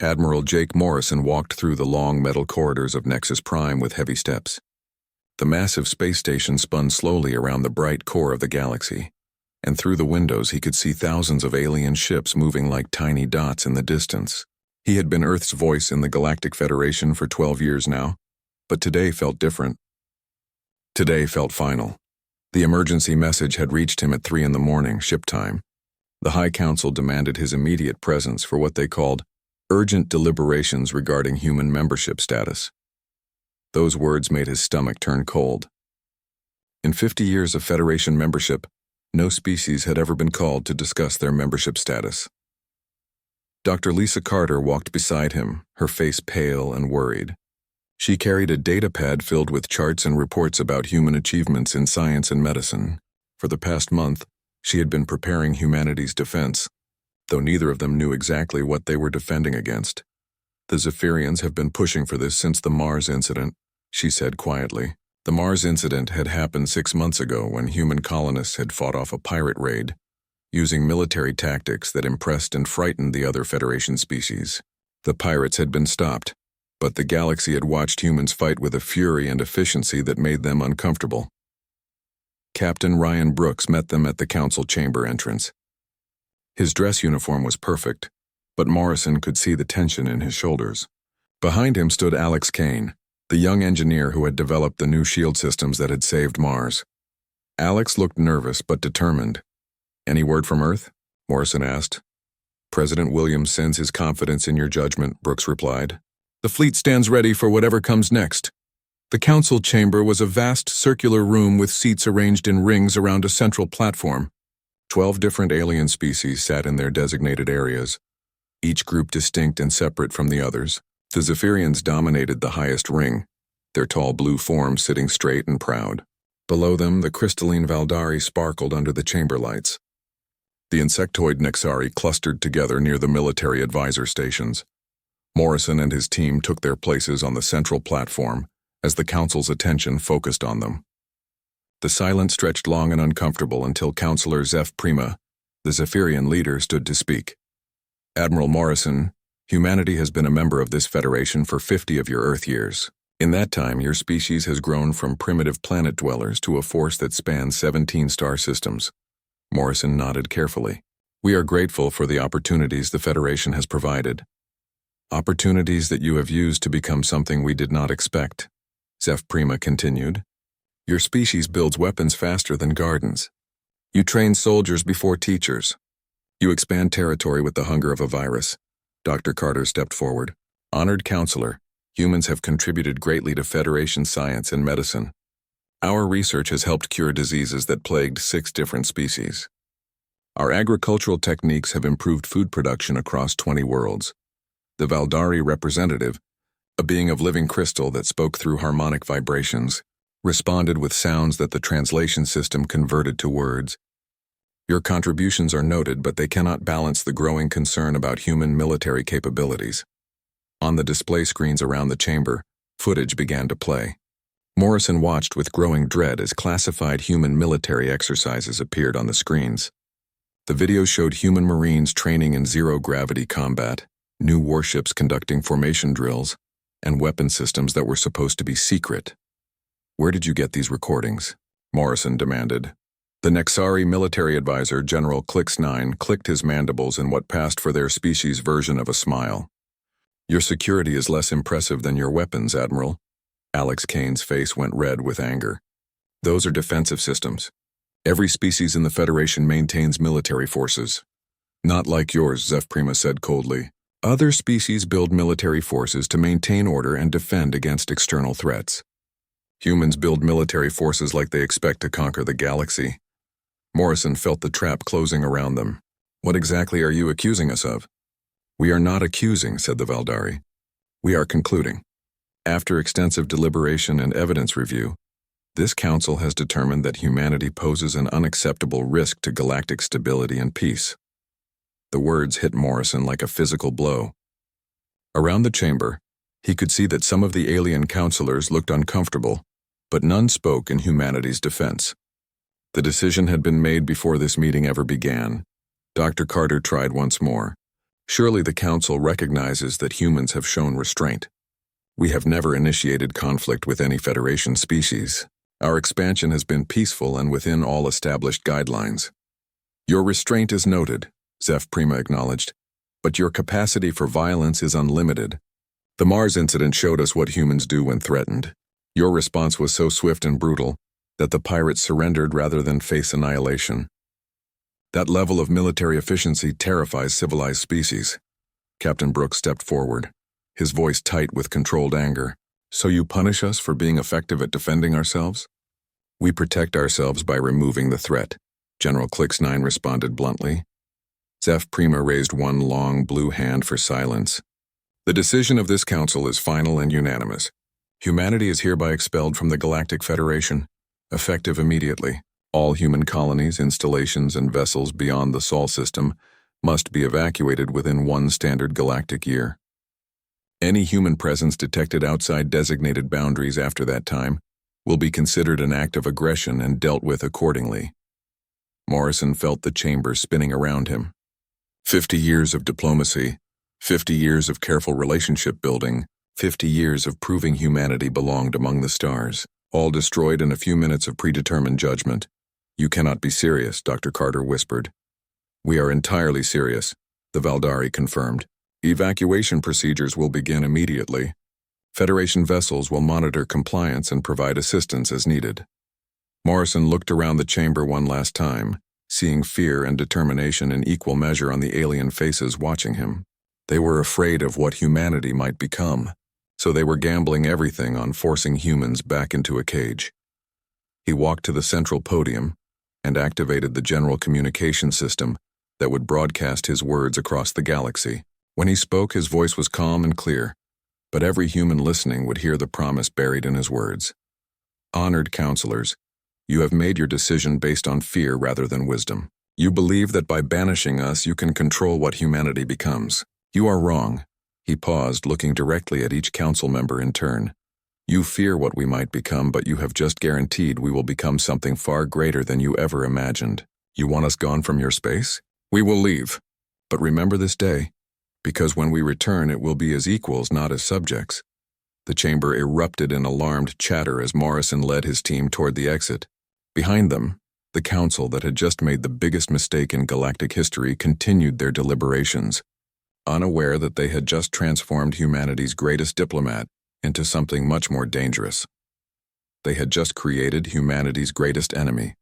Admiral Jake Morrison walked through the long metal corridors of Nexus Prime with heavy steps. The massive space station spun slowly around the bright core of the galaxy, and through the windows he could see thousands of alien ships moving like tiny dots in the distance. He had been Earth's voice in the Galactic Federation for 12 years now, but today felt different. Today felt final. The emergency message had reached him at 3 a.m, ship time. The High Council demanded his immediate presence for what they called urgent deliberations regarding human membership status. Those words made his stomach turn cold. In 50 years of Federation membership, no species had ever been called to discuss their membership status. Dr. Lisa Carter walked beside him, her face pale and worried. She carried a datapad filled with charts and reports about human achievements in science and medicine. For the past month, she had been preparing humanity's defense, though neither of them knew exactly what they were defending against. The Zephyrians have been pushing for this since the Mars incident, she said quietly. The Mars incident had happened 6 months ago when human colonists had fought off a pirate raid, using military tactics that impressed and frightened the other Federation species. The pirates had been stopped, but the galaxy had watched humans fight with a fury and efficiency that made them uncomfortable. Captain Ryan Brooks met them at the council chamber entrance. His dress uniform was perfect, but Morrison could see the tension in his shoulders. Behind him stood Alex Kane, the young engineer who had developed the new shield systems that had saved Mars. Alex looked nervous but determined. "Any word from Earth?" Morrison asked. "President Williams sends his confidence in your judgment," Brooks replied. "The fleet stands ready for whatever comes next." The council chamber was a vast circular room with seats arranged in rings around a central platform. 12 different alien species sat in their designated areas, each group distinct and separate from the others. The Zephyrians dominated the highest ring, their tall blue forms sitting straight and proud. Below them, the crystalline Valdari sparkled under the chamber lights. The insectoid Nexari clustered together near the military advisor stations. Morrison and his team took their places on the central platform as the council's attention focused on them. The silence stretched long and uncomfortable until Counselor Zeph Prima, the Zephyrian leader, stood to speak. "Admiral Morrison, humanity has been a member of this Federation for 50 of your Earth years. In that time, your species has grown from primitive planet dwellers to a force that spans 17 star systems." Morrison nodded carefully. "We are grateful for the opportunities the Federation has provided. Opportunities that you have used to become something we did not expect," Zeph Prima continued. "Your species builds weapons faster than gardens. You train soldiers before teachers. You expand territory with the hunger of a virus." Dr. Carter stepped forward. "Honored Counselor, humans have contributed greatly to Federation science and medicine. Our research has helped cure diseases that plagued 6 different species. Our agricultural techniques have improved food production across 20 worlds. The Valdari representative, a being of living crystal that spoke through harmonic vibrations, responded with sounds that the translation system converted to words. Your contributions are noted, but they cannot balance the growing concern about human military capabilities." On the display screens around the chamber, footage began to play. Morrison watched with growing dread as classified human military exercises appeared on the screens. The video showed human Marines training in zero-gravity combat, new warships conducting formation drills, and weapon systems that were supposed to be secret. "Where did you get these recordings?" Morrison demanded. The Nexari military advisor, General Clix-9, clicked his mandibles in what passed for their species' version of a smile. "Your security is less impressive than your weapons, Admiral." Alex Kane's face went red with anger. "Those are defensive systems. Every species in the Federation maintains military forces." "Not like yours," Zeph Prima said coldly. "Other species build military forces to maintain order and defend against external threats. Humans build military forces like they expect to conquer the galaxy." Morrison felt the trap closing around them. "What exactly are you accusing us of?" "We are not accusing," said the Valdari. "We are concluding. After extensive deliberation and evidence review, this council has determined that humanity poses an unacceptable risk to galactic stability and peace." The words hit Morrison like a physical blow. Around the chamber, he could see that some of the alien counselors looked uncomfortable, but none spoke in humanity's defense. The decision had been made before this meeting ever began. Dr. Carter tried once more. Surely the Council recognizes that humans have shown restraint. We have never initiated conflict with any Federation species. Our expansion has been peaceful and within all established guidelines. Your restraint is noted, Zeph Prima acknowledged, but your capacity for violence is unlimited. The Mars incident showed us what humans do when threatened. Your response was so swift and brutal that the pirates surrendered rather than face annihilation. That level of military efficiency terrifies civilized species. Captain Brooks stepped forward, his voice tight with controlled anger. So you punish us for being effective at defending ourselves? We protect ourselves by removing the threat, General Clix-9 responded bluntly. Zeph Prima raised one long blue hand for silence. The decision of this council is final and unanimous. Humanity is hereby expelled from the Galactic Federation, effective immediately. All human colonies, installations, and vessels beyond the Sol system must be evacuated within one standard galactic year. Any human presence detected outside designated boundaries after that time will be considered an act of aggression and dealt with accordingly. Morrison felt the chamber spinning around him. 50 years of diplomacy, 50 years of careful relationship building, 50 years of proving humanity belonged among the stars, all destroyed in a few minutes of predetermined judgment. You cannot be serious, Dr. Carter whispered. We are entirely serious, the Valdari confirmed. Evacuation procedures will begin immediately. Federation vessels will monitor compliance and provide assistance as needed. Morrison looked around the chamber one last time, seeing fear and determination in equal measure on the alien faces watching him. They were afraid of what humanity might become, so they were gambling everything on forcing humans back into a cage. He walked to the central podium and activated the general communication system that would broadcast his words across the galaxy. When he spoke, his voice was calm and clear, but every human listening would hear the promise buried in his words. Honored counselors, you have made your decision based on fear rather than wisdom. You believe that by banishing us you can control what humanity becomes. You are wrong. He paused, looking directly at each council member in turn. You fear what we might become, but you have just guaranteed we will become something far greater than you ever imagined. You want us gone from your space? We will leave. But remember this day, because when we return it will be as equals, not as subjects. The chamber erupted in alarmed chatter as Morrison led his team toward the exit. Behind them, the council that had just made the biggest mistake in galactic history continued their deliberations, unaware that they had just transformed humanity's greatest diplomat into something much more dangerous. They had just created humanity's greatest enemy.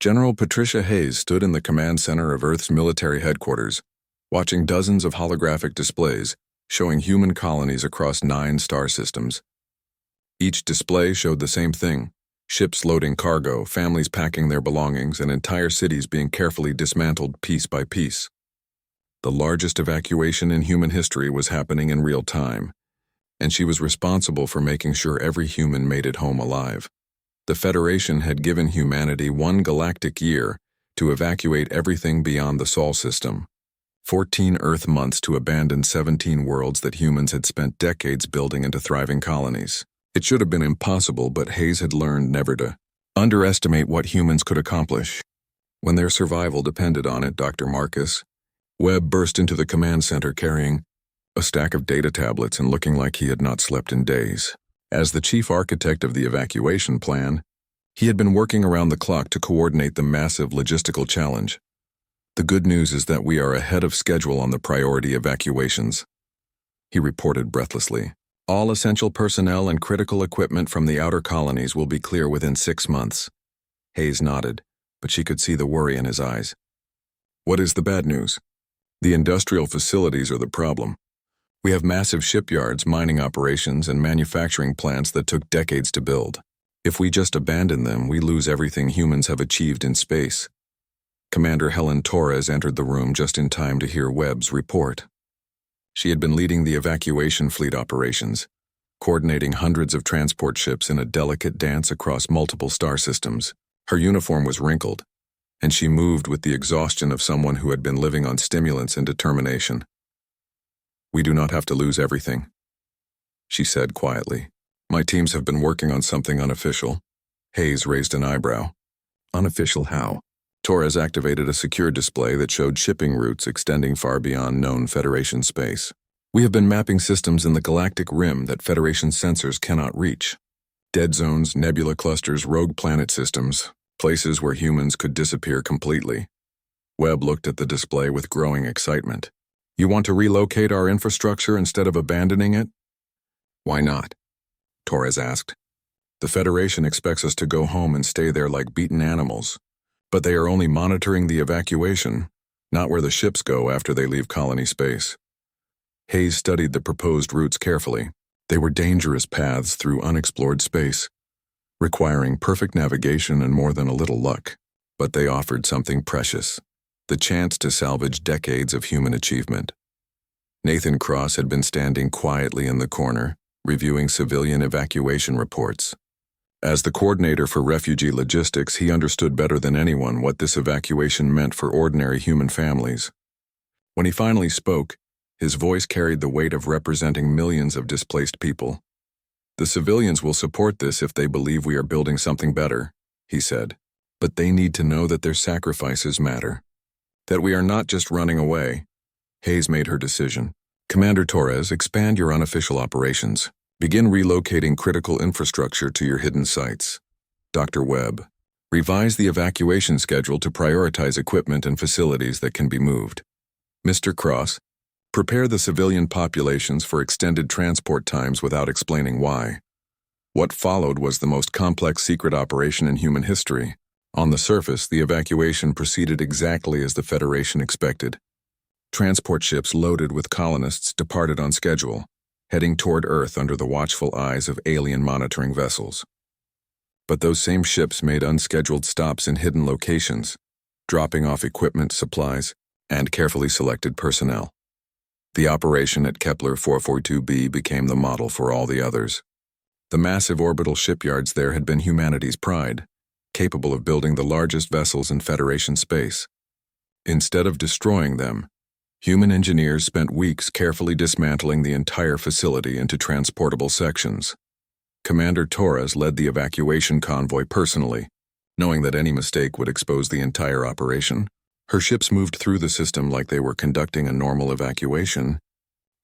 General Patricia Hayes stood in the command center of Earth's military headquarters, watching dozens of holographic displays showing human colonies across 9 star systems. Each display showed the same thing: ships loading cargo, families packing their belongings, and entire cities being carefully dismantled piece by piece. The largest evacuation in human history was happening in real time, and she was responsible for making sure every human made it home alive. The Federation had given humanity 1 galactic year to evacuate everything beyond the Sol system, 14 Earth months to abandon 17 worlds that humans had spent decades building into thriving colonies. It should have been impossible, but Hayes had learned never to underestimate what humans could accomplish. When their survival depended on it, Dr. Marcus Webb burst into the command center carrying a stack of data tablets and looking like he had not slept in days. As the chief architect of the evacuation plan, he had been working around the clock to coordinate the massive logistical challenge. The good news is that we are ahead of schedule on the priority evacuations, he reported breathlessly. All essential personnel and critical equipment from the outer colonies will be clear within 6 months. Hayes nodded, but she could see the worry in his eyes. What is the bad news? The industrial facilities are the problem. We have massive shipyards, mining operations, and manufacturing plants that took decades to build. If we just abandon them, we lose everything humans have achieved in space. Commander Helen Torres entered the room just in time to hear Webb's report. She had been leading the evacuation fleet operations, coordinating hundreds of transport ships in a delicate dance across multiple star systems. Her uniform was wrinkled, and she moved with the exhaustion of someone who had been living on stimulants and determination. We do not have to lose everything, she said quietly. My teams have been working on something unofficial. Hayes raised an eyebrow. Unofficial how? Torres activated a secure display that showed shipping routes extending far beyond known Federation space. We have been mapping systems in the galactic rim that Federation sensors cannot reach. Dead zones, nebula clusters, rogue planet systems, places where humans could disappear completely. Webb looked at the display with growing excitement. You want to relocate our infrastructure instead of abandoning it? Why not? Torres asked. The Federation expects us to go home and stay there like beaten animals, but they are only monitoring the evacuation, not where the ships go after they leave colony space. Hayes studied the proposed routes carefully. They were dangerous paths through unexplored space, requiring perfect navigation and more than a little luck, but they offered something precious, the chance to salvage decades of human achievement. Nathan Cross had been standing quietly in the corner, reviewing civilian evacuation reports. As the coordinator for refugee logistics, he understood better than anyone what this evacuation meant for ordinary human families. When he finally spoke, his voice carried the weight of representing millions of displaced people. The civilians will support this if they believe we are building something better, he said. But they need to know that their sacrifices matter. That we are not just running away. Hayes made her decision. Commander Torres, expand your unofficial operations. Begin relocating critical infrastructure to your hidden sites. Dr. Webb, revise the evacuation schedule to prioritize equipment and facilities that can be moved. Mr. Cross, prepare the civilian populations for extended transport times without explaining why. What followed was the most complex secret operation in human history. On the surface, the evacuation proceeded exactly as the Federation expected. Transport ships loaded with colonists departed on schedule, heading toward Earth under the watchful eyes of alien monitoring vessels. But those same ships made unscheduled stops in hidden locations, dropping off equipment, supplies, and carefully selected personnel. The operation at Kepler 442b became the model for all the others. The massive orbital shipyards there had been humanity's pride, capable of building the largest vessels in Federation space. Instead of destroying them, human engineers spent weeks carefully dismantling the entire facility into transportable sections. Commander Torres led the evacuation convoy personally, knowing that any mistake would expose the entire operation. Her ships moved through the system like they were conducting a normal evacuation,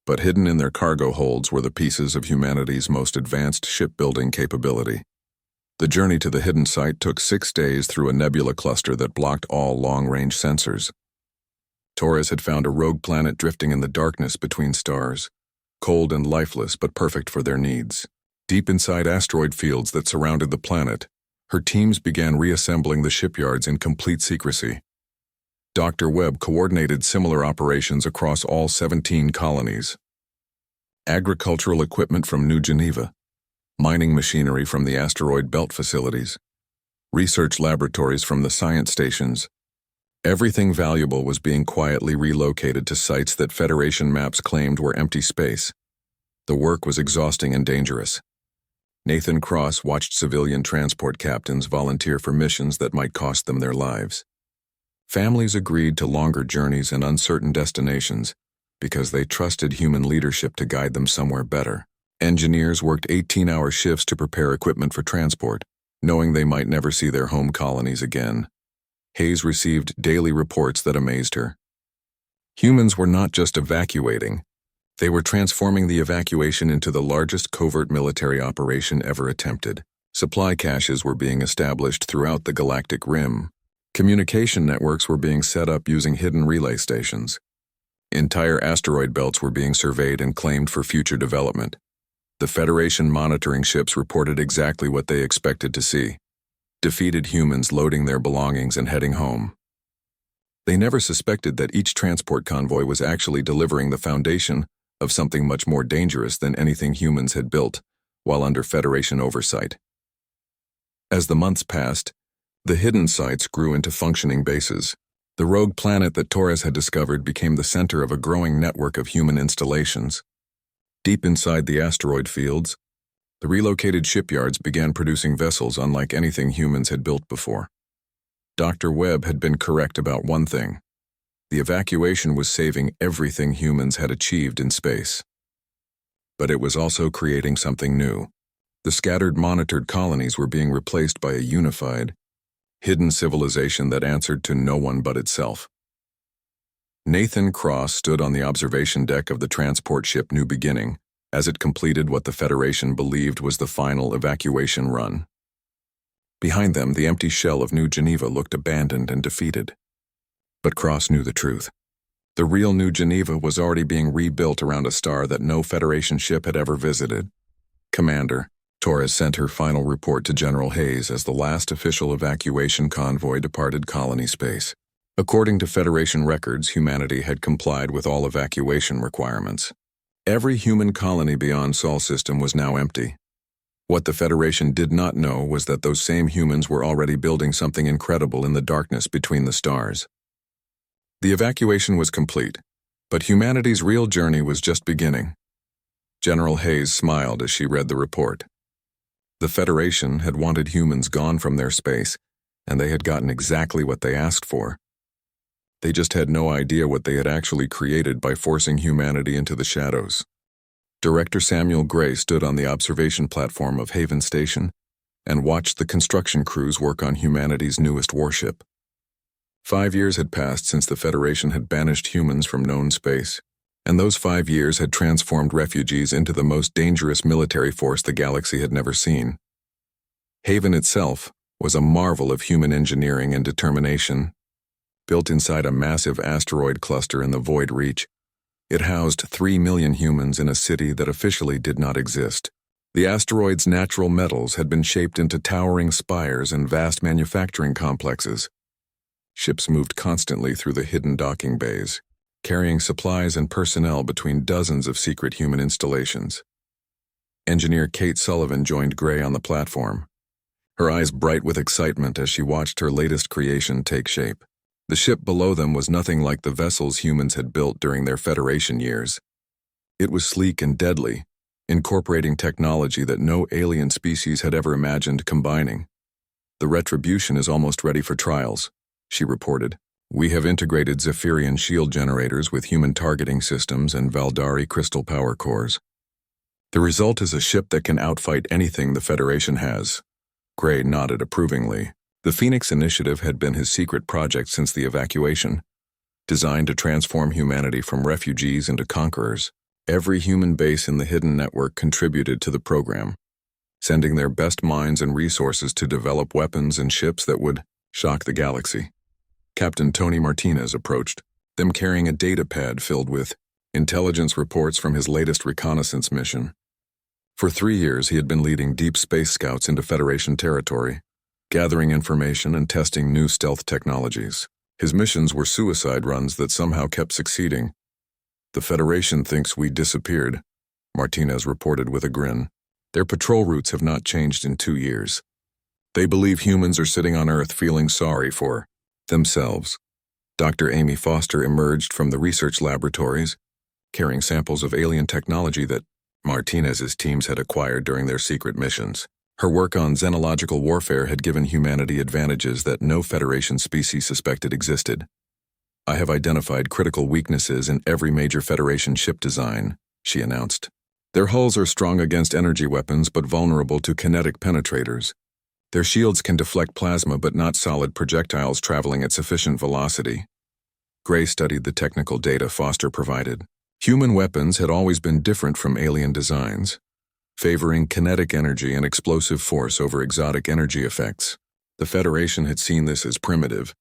but hidden in their cargo holds were the pieces of humanity's most advanced shipbuilding capability. The journey to the hidden site took 6 days through a nebula cluster that blocked all long-range sensors. Torres had found a rogue planet drifting in the darkness between stars, cold and lifeless but perfect for their needs. Deep inside asteroid fields that surrounded the planet, her teams began reassembling the shipyards in complete secrecy. Dr. Webb coordinated similar operations across all 17 colonies. Agricultural equipment from New Geneva, mining machinery from the asteroid belt facilities, research laboratories from the science stations. Everything valuable was being quietly relocated to sites that Federation maps claimed were empty space. The work was exhausting and dangerous. Nathan Cross watched civilian transport captains volunteer for missions that might cost them their lives. Families agreed to longer journeys and uncertain destinations because they trusted human leadership to guide them somewhere better. Engineers worked 18-hour shifts to prepare equipment for transport, knowing they might never see their home colonies again. Hayes received daily reports that amazed her. Humans were not just evacuating, they were transforming the evacuation into the largest covert military operation ever attempted. Supply caches were being established throughout the galactic rim. Communication networks were being set up using hidden relay stations. Entire asteroid belts were being surveyed and claimed for future development. The Federation monitoring ships reported exactly what they expected to see: defeated humans loading their belongings and heading home. They never suspected that each transport convoy was actually delivering the foundation of something much more dangerous than anything humans had built while under Federation oversight. As the months passed, the hidden sites grew into functioning bases. The rogue planet that Torres had discovered became the center of a growing network of human installations. Deep inside the asteroid fields, the relocated shipyards began producing vessels unlike anything humans had built before. Dr. Webb had been correct about one thing: the evacuation was saving everything humans had achieved in space. But it was also creating something new. The scattered monitored colonies were being replaced by a unified, hidden civilization that answered to no one but itself. Nathan Cross stood on the observation deck of the transport ship New Beginning as it completed what the Federation believed was the final evacuation run. Behind them, the empty shell of New Geneva looked abandoned and defeated. But Cross knew the truth. The real New Geneva was already being rebuilt around a star that no Federation ship had ever visited. Commander, Torres sent her final report to General Hayes as the last official evacuation convoy departed colony space. According to Federation records, humanity had complied with all evacuation requirements. Every human colony beyond Sol system was now empty. What the Federation did not know was that those same humans were already building something incredible in the darkness between the stars. The evacuation was complete, but humanity's real journey was just beginning. General Hayes smiled as she read the report. The Federation had wanted humans gone from their space, and they had gotten exactly what they asked for. They just had no idea what they had actually created by forcing humanity into the shadows. Director Samuel Gray stood on the observation platform of Haven Station and watched the construction crews work on humanity's newest warship. 5 years had passed since the Federation had banished humans from known space, and those 5 years had transformed refugees into the most dangerous military force the galaxy had never seen. Haven itself was a marvel of human engineering and determination. Built inside a massive asteroid cluster in the Void Reach, it housed 3 million humans in a city that officially did not exist. The asteroid's natural metals had been shaped into towering spires and vast manufacturing complexes. Ships moved constantly through the hidden docking bays, carrying supplies and personnel between dozens of secret human installations. Engineer Kate Sullivan joined Gray on the platform, her eyes bright with excitement as she watched her latest creation take shape. The ship below them was nothing like the vessels humans had built during their Federation years. It was sleek and deadly, incorporating technology that no alien species had ever imagined combining. "The Retribution is almost ready for trials," she reported. "We have integrated Zephyrian shield generators with human targeting systems and Valdari crystal power cores. The result is a ship that can outfight anything the Federation has." Gray nodded approvingly. The Phoenix Initiative had been his secret project since the evacuation, designed to transform humanity from refugees into conquerors. Every human base in the hidden network contributed to the program, sending their best minds and resources to develop weapons and ships that would shock the galaxy. Captain Tony Martinez approached, them carrying a data pad filled with intelligence reports from his latest reconnaissance mission. For 3 years, he had been leading deep space scouts into Federation territory, gathering information and testing new stealth technologies. His missions were suicide runs that somehow kept succeeding. "The Federation thinks we disappeared," Martinez reported with a grin. "Their patrol routes have not changed in 2 years. They believe humans are sitting on Earth feeling sorry for themselves." Dr. Amy Foster emerged from the research laboratories, carrying samples of alien technology that Martinez's teams had acquired during their secret missions. Her work on xenological warfare had given humanity advantages that no Federation species suspected existed. "I have identified critical weaknesses in every major Federation ship design," she announced. "Their hulls are strong against energy weapons but vulnerable to kinetic penetrators. Their shields can deflect plasma but not solid projectiles traveling at sufficient velocity." Gray studied the technical data Foster provided. Human weapons had always been different from alien designs, favoring kinetic energy and explosive force over exotic energy effects. The Federation had seen this as primitive,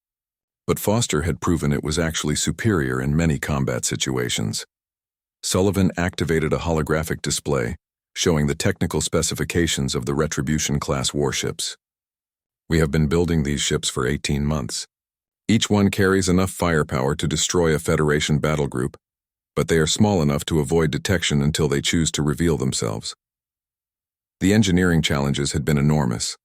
but Foster had proven it was actually superior in many combat situations. Sullivan activated a holographic display showing the technical specifications of the Retribution-class warships. "We have been building these ships for 18 months. Each one carries enough firepower to destroy a Federation battle group, but they are small enough to avoid detection until they choose to reveal themselves." The engineering challenges had been enormous.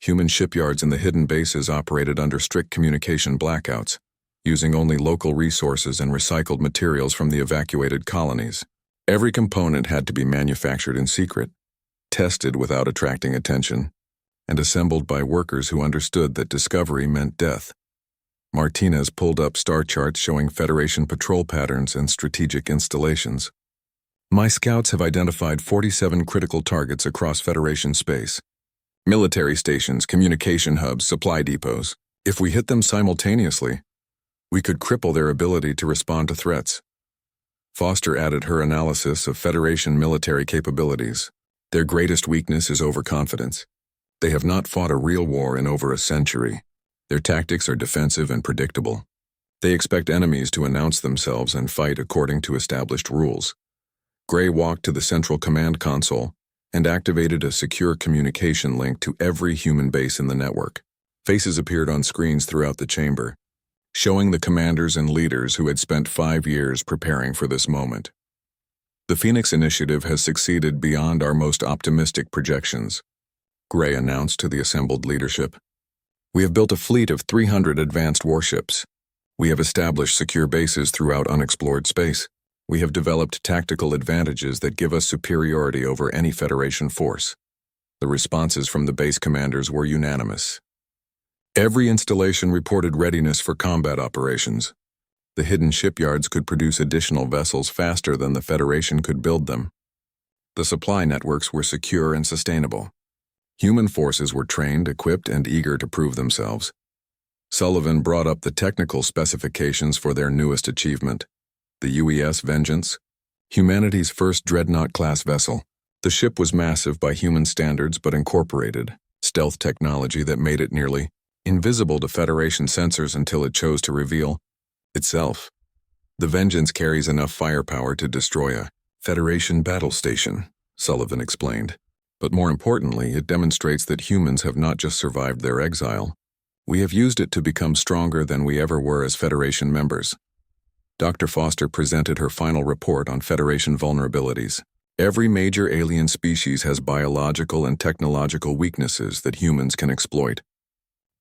Human shipyards in the hidden bases operated under strict communication blackouts, using only local resources and recycled materials from the evacuated colonies. Every component had to be manufactured in secret, tested without attracting attention, and assembled by workers who understood that discovery meant death. Martinez pulled up star charts showing Federation patrol patterns and strategic installations. "My scouts have identified 47 critical targets across Federation space. Military stations, communication hubs, supply depots. If we hit them simultaneously, we could cripple their ability to respond to threats. Foster added her analysis of Federation military capabilities. Their greatest weakness is overconfidence. They have not fought a real war in over a century. Their tactics are defensive and predictable. They expect enemies to announce themselves and fight according to established rules. Gray walked to the central command console and activated a secure communication link to every human base in the network. Faces appeared on screens throughout the chamber, showing the commanders and leaders who had spent 5 years preparing for this moment. The Phoenix Initiative has succeeded beyond our most optimistic projections, Gray announced to the assembled leadership. We have built a fleet of 300 advanced warships. We have established secure bases throughout unexplored space. We have developed tactical advantages that give us superiority over any Federation force. The responses from the base commanders were unanimous. Every installation reported readiness for combat operations. The hidden shipyards could produce additional vessels faster than the Federation could build them. The supply networks were secure and sustainable. Human forces were trained, equipped, and eager to prove themselves. Sullivan brought up the technical specifications for their newest achievement, the UES Vengeance, humanity's first dreadnought-class vessel. The ship was massive by human standards but incorporated stealth technology that made it nearly invisible to Federation sensors until it chose to reveal itself. The Vengeance carries enough firepower to destroy a Federation battle station, Sullivan explained. But more importantly, it demonstrates that humans have not just survived their exile. We have used it to become stronger than we ever were as Federation members. Dr. Foster presented her final report on Federation vulnerabilities. Every major alien species has biological and technological weaknesses that humans can exploit.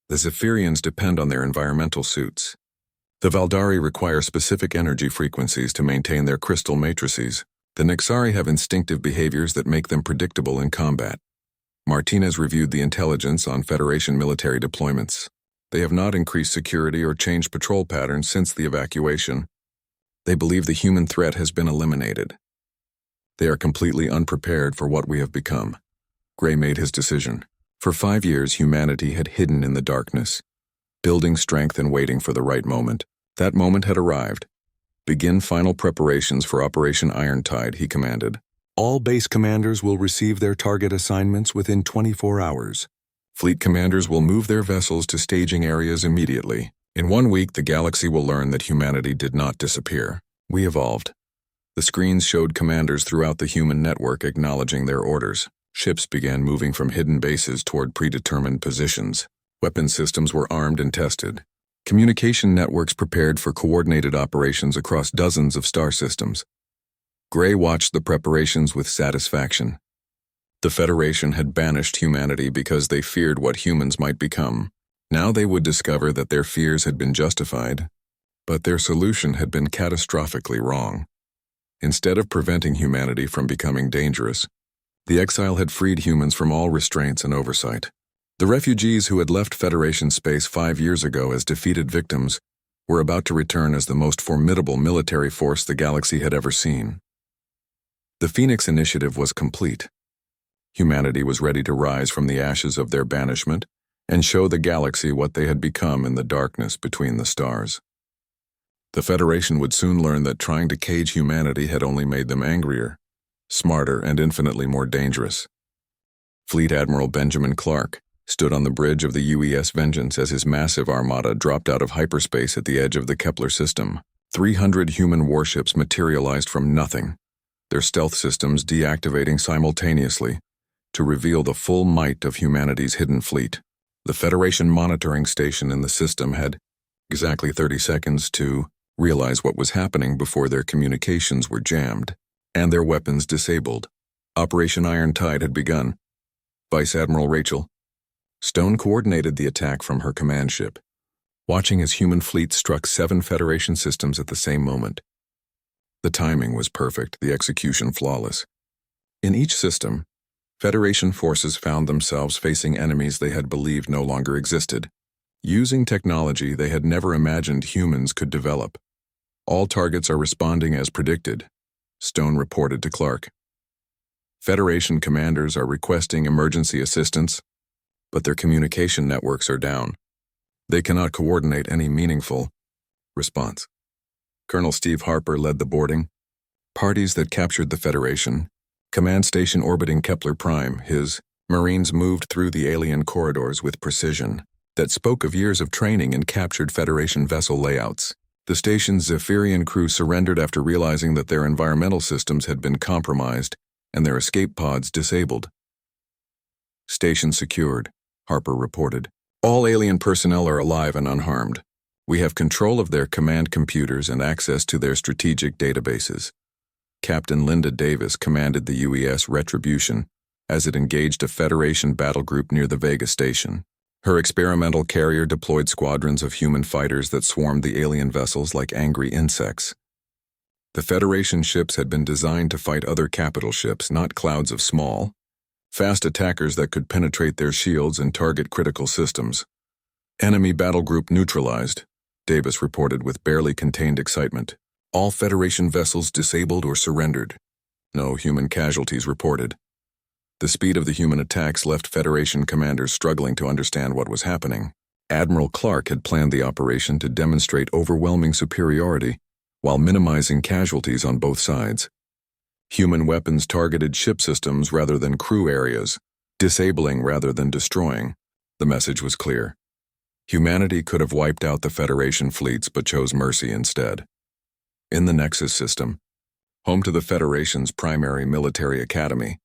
The Zephyrians depend on their environmental suits. The Valdari require specific energy frequencies to maintain their crystal matrices. The Nixari have instinctive behaviors that make them predictable in combat. Martinez reviewed the intelligence on Federation military deployments. They have not increased security or changed patrol patterns since the evacuation. They believe the human threat has been eliminated. They are completely unprepared for what we have become. Gray made his decision. For 5 years, humanity had hidden in the darkness, building strength and waiting for the right moment. That moment had arrived. Begin final preparations for Operation Irontide, he commanded. All base commanders will receive their target assignments within 24 hours. Fleet commanders will move their vessels to staging areas immediately. In 1 week, the galaxy will learn that humanity did not disappear. We evolved. The screens showed commanders throughout the human network acknowledging their orders. Ships began moving from hidden bases toward predetermined positions. Weapon systems were armed and tested. Communication networks prepared for coordinated operations across dozens of star systems. Gray watched the preparations with satisfaction. The Federation had banished humanity because they feared what humans might become. Now they would discover that their fears had been justified, but their solution had been catastrophically wrong. Instead of preventing humanity from becoming dangerous, the exile had freed humans from all restraints and oversight. The refugees who had left Federation space 5 years ago as defeated victims were about to return as the most formidable military force the galaxy had ever seen. The Phoenix Initiative was complete. Humanity was ready to rise from the ashes of their banishment and show the galaxy what they had become in the darkness between the stars. The Federation would soon learn that trying to cage humanity had only made them angrier, smarter, and infinitely more dangerous. Fleet Admiral Benjamin Clark stood on the bridge of the UES Vengeance as his massive armada dropped out of hyperspace at the edge of the Kepler system. 300 human warships materialized from nothing, their stealth systems deactivating simultaneously to reveal the full might of humanity's hidden fleet. The Federation monitoring station in the system had exactly 30 seconds to realize what was happening before their communications were jammed and their weapons disabled. Operation Irontide had begun. Vice Admiral Rachel Stone coordinated the attack from her command ship, watching as human fleets struck 7 Federation systems at the same moment. The timing was perfect, the execution flawless. In each system, Federation forces found themselves facing enemies they had believed no longer existed, using technology they had never imagined humans could develop. All targets are responding as predicted, Stone reported to Clark. Federation commanders are requesting emergency assistance. but their communication networks are down. They cannot coordinate any meaningful response. Colonel Steve Harper led the boarding. Parties that captured the Federation, command station orbiting Kepler Prime, his Marines moved through the alien corridors with precision that spoke of years of training and captured Federation vessel layouts. The station's Zephyrian crew surrendered after realizing that their environmental systems had been compromised and their escape pods disabled. Station secured, Harper reported. All alien personnel are alive and unharmed. We have control of their command computers and access to their strategic databases. Captain Linda Davis commanded the UES Retribution as it engaged a Federation battle group near the Vega station. Her experimental carrier deployed squadrons of human fighters that swarmed the alien vessels like angry insects. The Federation ships had been designed to fight other capital ships, not clouds of small, fast attackers that could penetrate their shields and target critical systems. Enemy battle group neutralized, Davis reported with barely contained excitement. All Federation vessels disabled or surrendered. No human casualties reported. The speed of the human attacks left Federation commanders struggling to understand what was happening. Admiral Clark had planned the operation to demonstrate overwhelming superiority while minimizing casualties on both sides. Human weapons targeted ship systems rather than crew areas, disabling rather than destroying. The message was clear. Humanity could have wiped out the Federation fleets but chose mercy instead. In the Nexus system, home to the Federation's primary military academy,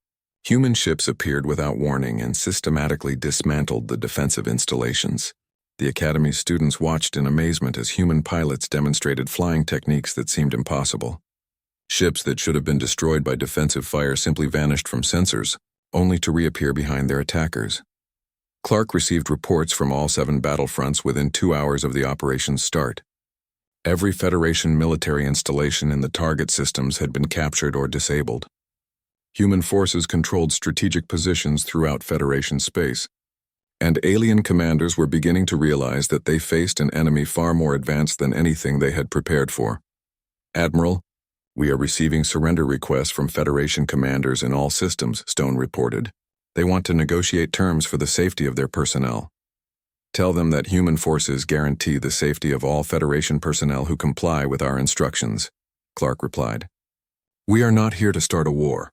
human ships appeared without warning and systematically dismantled the defensive installations. The Academy's students watched in amazement as human pilots demonstrated flying techniques that seemed impossible. Ships that should have been destroyed by defensive fire simply vanished from sensors, only to reappear behind their attackers. Clark received reports from all 7 battlefronts within 2 hours of the operation's start. Every Federation military installation in the target systems had been captured or disabled. Human forces controlled strategic positions throughout Federation space, and alien commanders were beginning to realize that they faced an enemy far more advanced than anything they had prepared for. Admiral, we are receiving surrender requests from Federation commanders in all systems, Stone reported. They want to negotiate terms for the safety of their personnel. Tell them that human forces guarantee the safety of all Federation personnel who comply with our instructions, Clark replied. We are not here to start a war.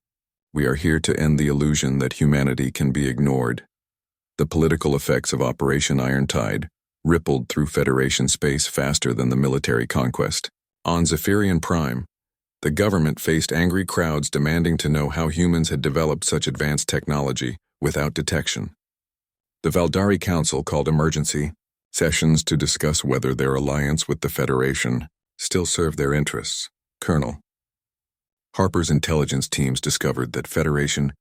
We are here to end the illusion that humanity can be ignored. The political effects of Operation Iron Tide rippled through Federation space faster than the military conquest. On Zephyrian Prime, the government faced angry crowds demanding to know how humans had developed such advanced technology without detection. The Valdari Council called emergency sessions to discuss whether their alliance with the Federation still served their interests. Colonel Harper's intelligence teams discovered that Federation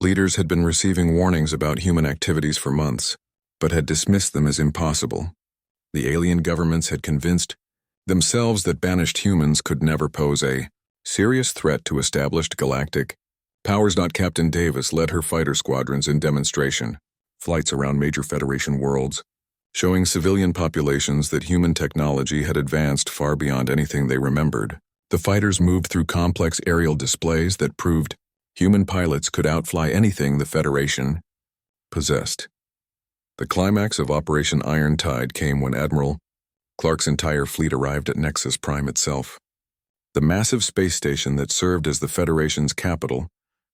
leaders had been receiving warnings about human activities for months, but had dismissed them as impossible. The alien governments had convinced themselves that banished humans could never pose a serious threat to established galactic powers. Captain Davis led her fighter squadrons in demonstration flights around major Federation worlds, showing civilian populations that human technology had advanced far beyond anything they remembered. The fighters moved through complex aerial displays that proved human pilots could outfly anything the Federation possessed. The climax of Operation Iron Tide came when Admiral Clark's entire fleet arrived at Nexus Prime itself. The massive space station that served as the Federation's capital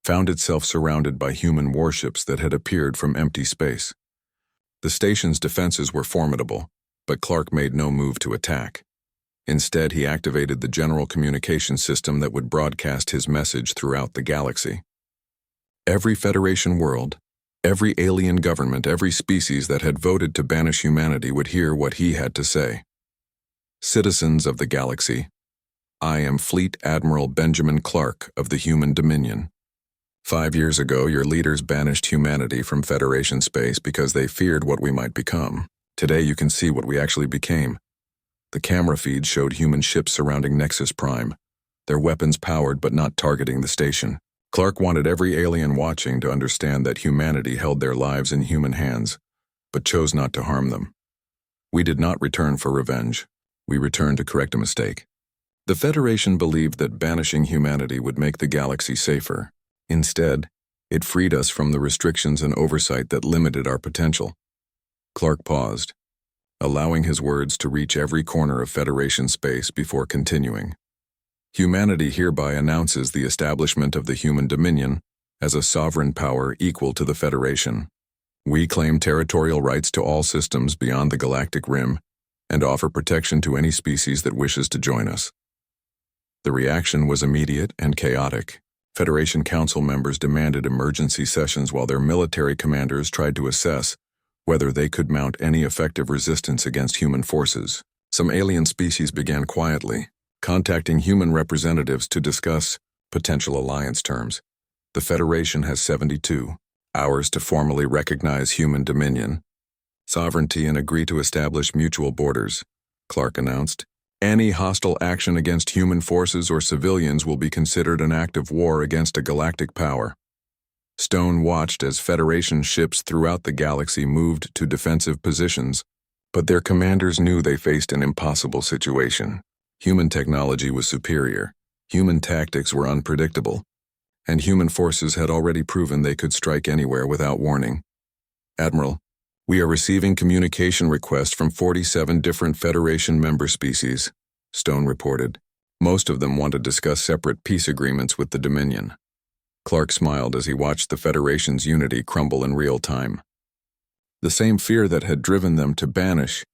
found itself surrounded by human warships that had appeared from empty space. The station's defenses were formidable, but Clark made no move to attack. Instead, he activated the general communication system that would broadcast his message throughout the galaxy. Every Federation world, every alien government, every species that had voted to banish humanity would hear what he had to say. Citizens of the galaxy, I am Fleet Admiral Benjamin Clark of the Human Dominion. 5 years ago, your leaders banished humanity from Federation space because they feared what we might become. Today, you can see what we actually became. The camera feeds showed human ships surrounding Nexus Prime, their weapons powered but not targeting the station. Clark wanted every alien watching to understand that humanity held their lives in human hands, but chose not to harm them. We did not return for revenge. We returned to correct a mistake. The Federation believed that banishing humanity would make the galaxy safer. Instead, It freed us from the restrictions and oversight that limited our potential. Clark paused, allowing his words to reach every corner of Federation space before continuing. Humanity hereby announces the establishment of the human dominion as a sovereign power equal to the Federation. We claim territorial rights to all systems beyond the galactic rim and offer protection to any species that wishes to join us. The reaction was immediate and chaotic. Federation Council members demanded emergency sessions while their military commanders tried to assess whether they could mount any effective resistance against human forces. Some alien species began quietly, contacting human representatives to discuss potential alliance terms. The Federation has 72 hours to formally recognize human dominion, sovereignty, and agree to establish mutual borders, Clark announced. Any hostile action against human forces or civilians will be considered an act of war against a galactic power. Stone watched as Federation ships throughout the galaxy moved to defensive positions, but their commanders knew they faced an impossible situation. Human technology was superior, human tactics were unpredictable, and human forces had already proven they could strike anywhere without warning. Admiral, we are receiving communication requests from 47 different Federation member species, Stone reported. Most of them want to discuss separate peace agreements with the Dominion. Clark smiled as he watched the Federation's unity crumble in real time. The same fear that had driven them to banish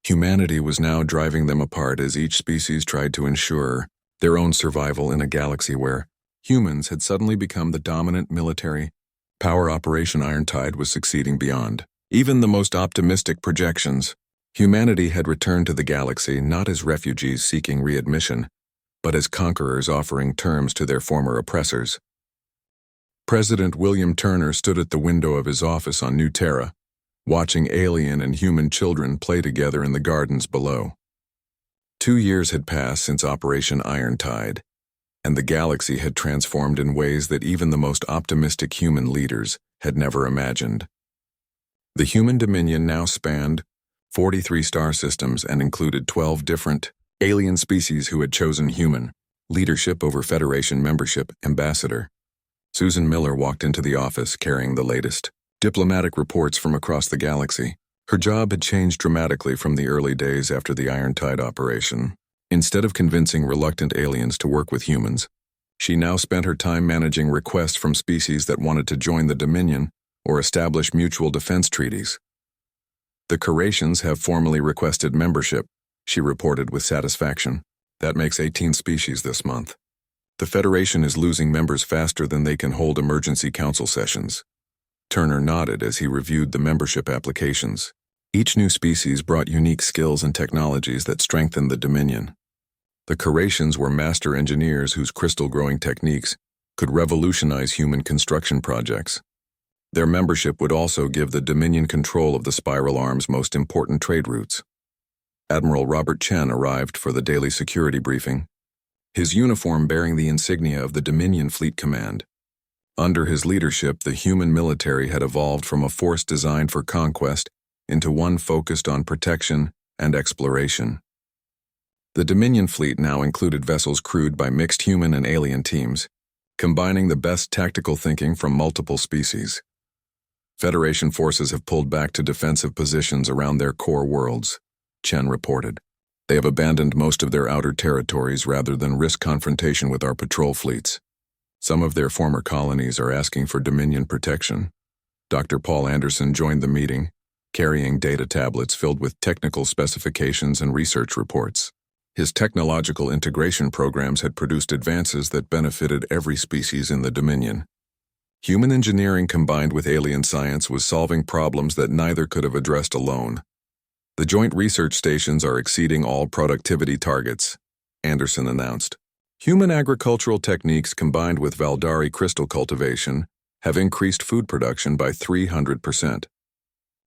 humanity was now driving them apart as each species tried to ensure their own survival in a galaxy where humans had suddenly become the dominant military power. Operation Irontide was succeeding beyond even the most optimistic projections. Humanity had returned to the galaxy not as refugees seeking readmission, but as conquerors offering terms to their former oppressors. President William Turner stood at the window of his office on New Terra, watching alien and human children play together in the gardens below. 2 years had passed since Operation Irontide, and the galaxy had transformed in ways that even the most optimistic human leaders had never imagined. The human dominion now spanned 43 star systems and included 12 different alien species who had chosen human leadership over Federation membership. Ambassador Susan Miller walked into the office carrying the latest diplomatic reports from across the galaxy. Her job had changed dramatically from the early days after the Irontide operation. Instead of convincing reluctant aliens to work with humans, she now spent her time managing requests from species that wanted to join the Dominion or establish mutual defense treaties. The Curations have formally requested membership, she reported with satisfaction. That makes 18 species this month. The Federation is losing members faster than they can hold emergency council sessions. Turner nodded as he reviewed the membership applications. Each new species brought unique skills and technologies that strengthened the Dominion. The Curations were master engineers whose crystal-growing techniques could revolutionize human construction projects. Their membership would also give the Dominion control of the Spiral Arm's most important trade routes. Admiral Robert Chen arrived for the daily security briefing, his uniform bearing the insignia of the Dominion Fleet Command. Under his leadership, the human military had evolved from a force designed for conquest into one focused on protection and exploration. The Dominion fleet now included vessels crewed by mixed human and alien teams, combining the best tactical thinking from multiple species. Federation forces have pulled back to defensive positions around their core worlds, Chen reported. They have abandoned most of their outer territories rather than risk confrontation with our patrol fleets. Some of their former colonies are asking for Dominion protection. Dr. Paul Anderson joined the meeting, carrying data tablets filled with technical specifications and research reports. His technological integration programs had produced advances that benefited every species in the Dominion. Human engineering combined with alien science was solving problems that neither could have addressed alone. The joint research stations are exceeding all productivity targets, Anderson announced. Human agricultural techniques combined with Valdari crystal cultivation have increased food production by 300%.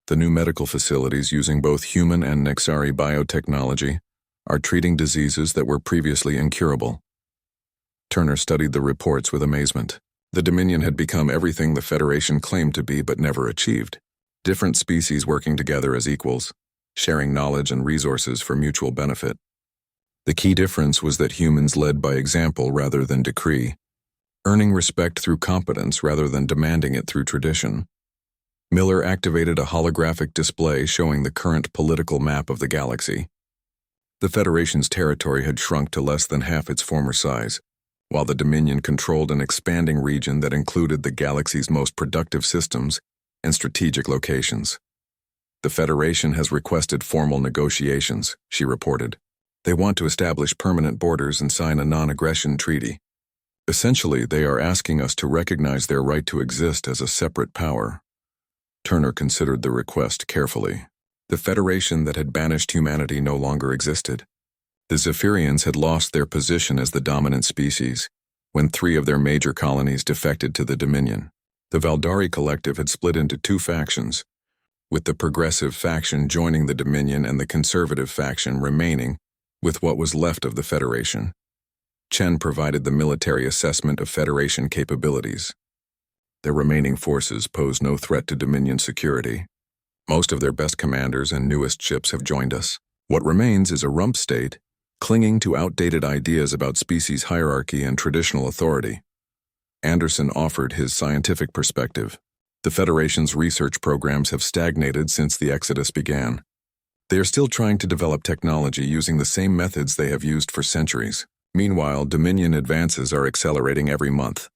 The new medical facilities using both human and Nexari biotechnology are treating diseases that were previously incurable. Turner studied the reports with amazement. The Dominion had become everything the Federation claimed to be but never achieved. Different species working together as equals, sharing knowledge and resources for mutual benefit. The key difference was that humans led by example rather than decree. earning respect through competence rather than demanding it through tradition. Miller activated a holographic display showing the current political map of the galaxy. The Federation's territory had shrunk to less than half its former size, while the Dominion controlled an expanding region that included the galaxy's most productive systems and strategic locations. The Federation has requested formal negotiations, she reported. They want to establish permanent borders and sign a non-aggression treaty. Essentially, they are asking us to recognize their right to exist as a separate power. Turner considered the request carefully. The Federation that had banished humanity no longer existed. The Zephyrians had lost their position as the dominant species when 3 of their major colonies defected to the Dominion. The Valdari Collective had split into 2 factions, with the progressive faction joining the Dominion and the conservative faction remaining with what was left of the Federation. Chen provided the military assessment of Federation capabilities. Their remaining forces pose no threat to Dominion security. Most of their best commanders and newest ships have joined us. What remains is a rump state, clinging to outdated ideas about species hierarchy and traditional authority. Anderson offered his scientific perspective. The Federation's research programs have stagnated since the Exodus began. They are still trying to develop technology using the same methods they have used for centuries. Meanwhile, Dominion advances are accelerating every month.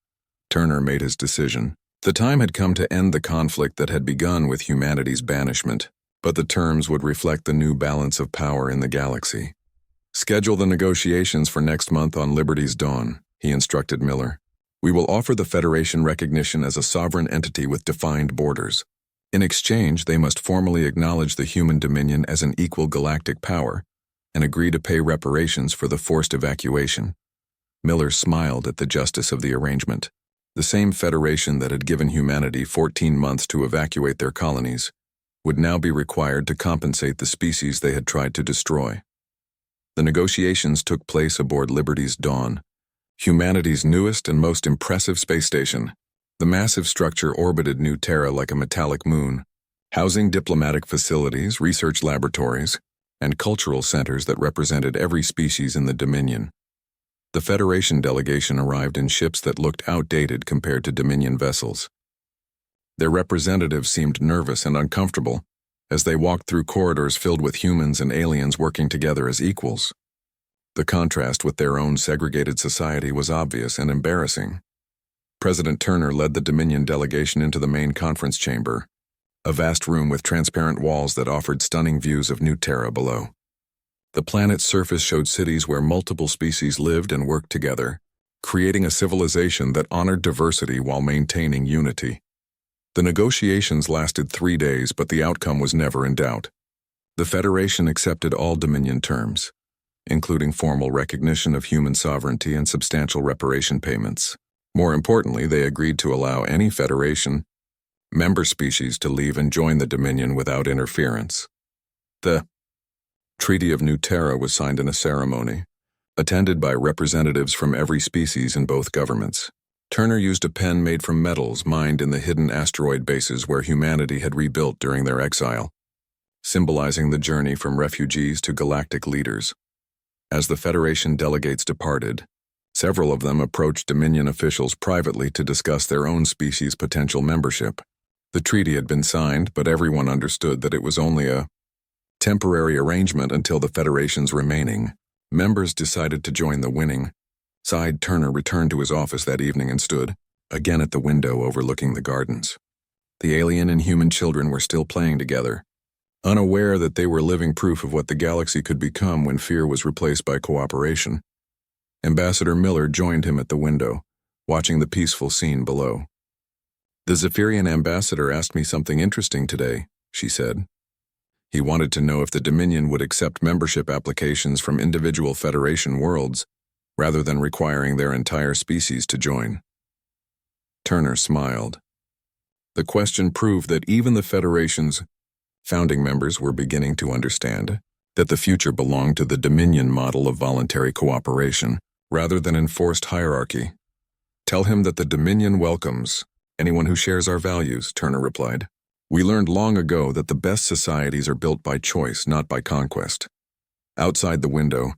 Turner made his decision. The time had come to end the conflict that had begun with humanity's banishment, but the terms would reflect the new balance of power in the galaxy. Schedule the negotiations for next month on Liberty's dawn, he instructed Miller. We will offer the Federation recognition as a sovereign entity with defined borders. In exchange, they must formally acknowledge the human dominion as an equal galactic power and agree to pay reparations for the forced evacuation. Miller smiled at the justice of the arrangement. The same Federation that had given humanity 14 months to evacuate their colonies would now be required to compensate the species they had tried to destroy. The negotiations took place aboard Liberty's Dawn, humanity's newest and most impressive space station. The massive structure orbited New Terra like a metallic moon, housing diplomatic facilities, research laboratories, and cultural centers that represented every species in the Dominion. The Federation delegation arrived in ships that looked outdated compared to Dominion vessels. Their representatives seemed nervous and uncomfortable as they walked through corridors filled with humans and aliens working together as equals. The contrast with their own segregated society was obvious and embarrassing. President Turner led the Dominion delegation into the main conference chamber, a vast room with transparent walls that offered stunning views of New Terra below. The planet's surface showed cities where multiple species lived and worked together, creating a civilization that honored diversity while maintaining unity. The negotiations lasted 3 days, but the outcome was never in doubt. The Federation accepted all Dominion terms, including formal recognition of human sovereignty and substantial reparation payments. More importantly, they agreed to allow any Federation member species to leave and join the Dominion without interference. The Treaty of New Terra was signed in a ceremony, attended by representatives from every species in both governments. Turner used a pen made from metals mined in the hidden asteroid bases where humanity had rebuilt during their exile, symbolizing the journey from refugees to galactic leaders. As the Federation delegates departed, several of them approached Dominion officials privately to discuss their own species' potential membership. The treaty had been signed, but everyone understood that it was only a temporary arrangement until the Federation's remaining members decided to join the winning side. Turner returned to his office that evening and stood, again at the window overlooking the gardens. The alien and human children were still playing together, unaware that they were living proof of what the galaxy could become when fear was replaced by cooperation. Ambassador Miller joined him at the window, watching the peaceful scene below. The Zephyrian ambassador asked me something interesting today, she said. He wanted to know if the Dominion would accept membership applications from individual Federation worlds, rather than requiring their entire species to join. Turner smiled. The question proved that even the Federation's founding members were beginning to understand that the future belonged to the Dominion model of voluntary cooperation, rather than enforced hierarchy. Tell him that the Dominion welcomes anyone who shares our values, Turner replied. We learned long ago that the best societies are built by choice, not by conquest. Outside the window,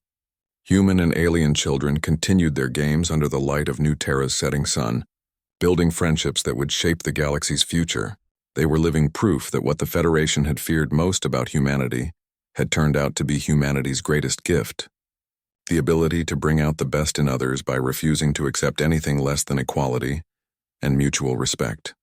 Human and alien children continued their games under the light of New Terra's setting sun, building friendships that would shape the galaxy's future. They were living proof that what the Federation had feared most about humanity had turned out to be humanity's greatest gift: the ability to bring out the best in others by refusing to accept anything less than equality and mutual respect.